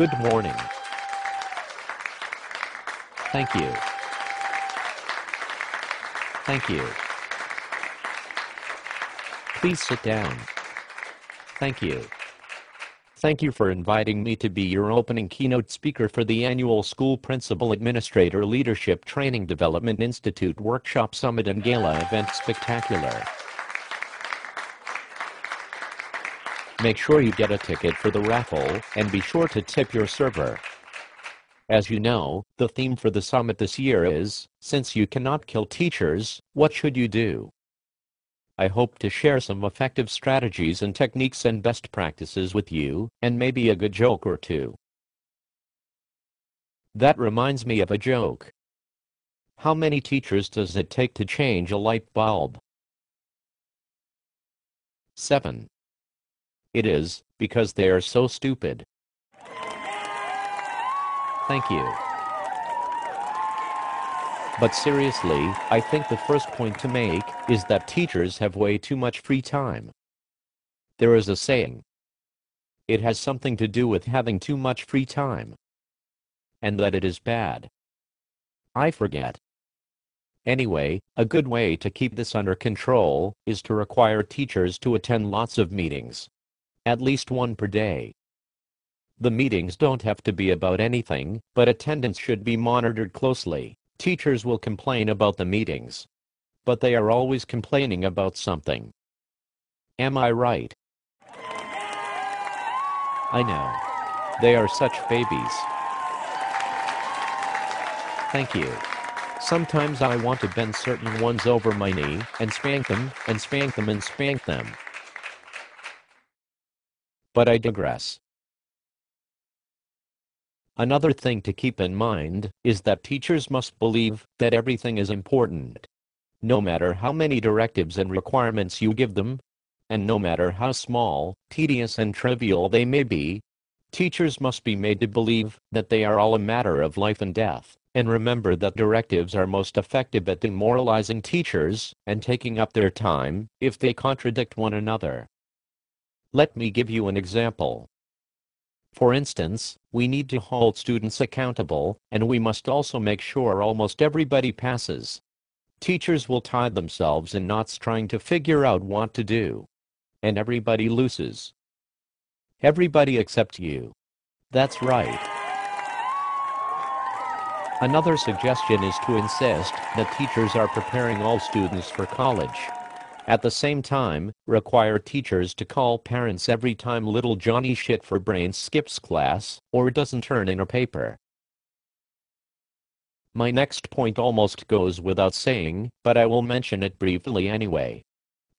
Good morning. Thank you. Thank you. Please sit down. Thank you. Thank you for inviting me to be your opening keynote speaker for the annual School Principal Administrator Leadership Training Development Institute Workshop Summit and Gala event spectacular. Make sure you get a ticket for the raffle, and be sure to tip your server. As you know, the theme for the summit this year is, since you cannot kill teachers, what should you do? I hope to share some effective strategies and techniques and best practices with you, and maybe a good joke or two. That reminds me of a joke. How many teachers does it take to change a light bulb? 7. It is, because they are so stupid. Thank you. But seriously, I think the first point to make is that teachers have way too much free time. There is a saying. It has something to do with having too much free time. And that it is bad. I forget. Anyway, a good way to keep this under control is to require teachers to attend lots of meetings. At least one per day. The meetings don't have to be about anything, but attendance should be monitored closely. Teachers will complain about the meetings. But they are always complaining about something. Am I right? I know. They are such babies. Thank you. Sometimes I want to bend certain ones over my knee, and spank them, and spank them, and spank them. But I digress. Another thing to keep in mind is that teachers must believe that everything is important. No matter how many directives and requirements you give them, and no matter how small, tedious, and trivial they may be, teachers must be made to believe that they are all a matter of life and death, and remember that directives are most effective at demoralizing teachers and taking up their time if they contradict one another. Let me give you an example. For instance, we need to hold students accountable, and we must also make sure almost everybody passes. Teachers will tie themselves in knots trying to figure out what to do. And everybody loses. Everybody except you. That's right. Another suggestion is to insist that teachers are preparing all students for college. At the same time, require teachers to call parents every time little Johnny shit for brains skips class, or doesn't turn in a paper. My next point almost goes without saying, but I will mention it briefly anyway.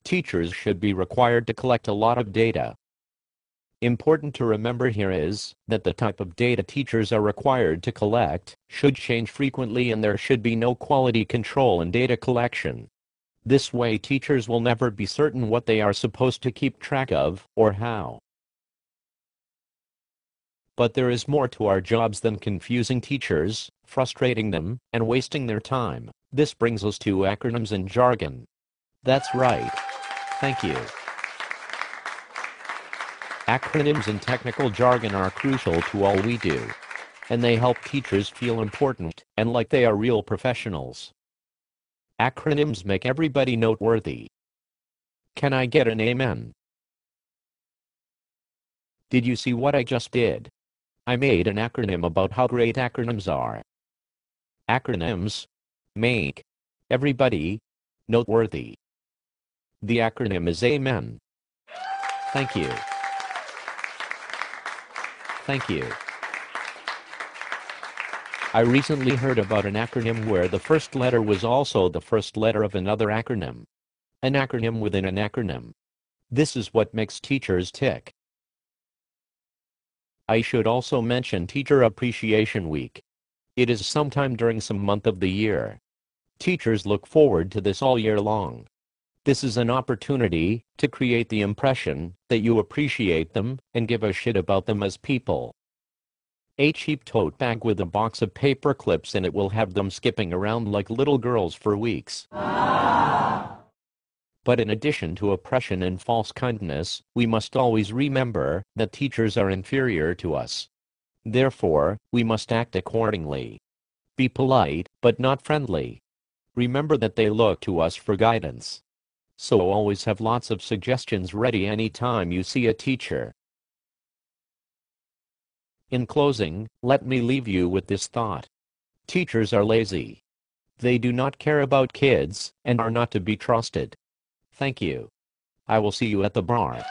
Teachers should be required to collect a lot of data. Important to remember here is that the type of data teachers are required to collect should change frequently, and there should be no quality control in data collection. This way teachers will never be certain what they are supposed to keep track of, or how. But there is more to our jobs than confusing teachers, frustrating them, and wasting their time. This brings us to acronyms and jargon. That's right. Thank you. Acronyms and technical jargon are crucial to all we do. And they help teachers feel important, and like they are real professionals. Acronyms make everybody noteworthy. Can I get an amen? Did you see what I just did? I made an acronym about how great acronyms are. Acronyms make everybody noteworthy. The acronym is AMEN. Thank you. Thank you. I recently heard about an acronym where the first letter was also the first letter of another acronym. An acronym within an acronym. This is what makes teachers tick. I should also mention Teacher Appreciation Week. It is sometime during some month of the year. Teachers look forward to this all year long. This is an opportunity to create the impression that you appreciate them and give a shit about them as people. A cheap tote bag with a box of paper clips in it will have them skipping around like little girls for weeks. But in addition to oppression and false kindness, we must always remember that teachers are inferior to us. Therefore, we must act accordingly. Be polite, but not friendly. Remember that they look to us for guidance. So always have lots of suggestions ready anytime you see a teacher. In closing, let me leave you with this thought. Teachers are lazy. They do not care about kids and are not to be trusted. Thank you. I will see you at the bar.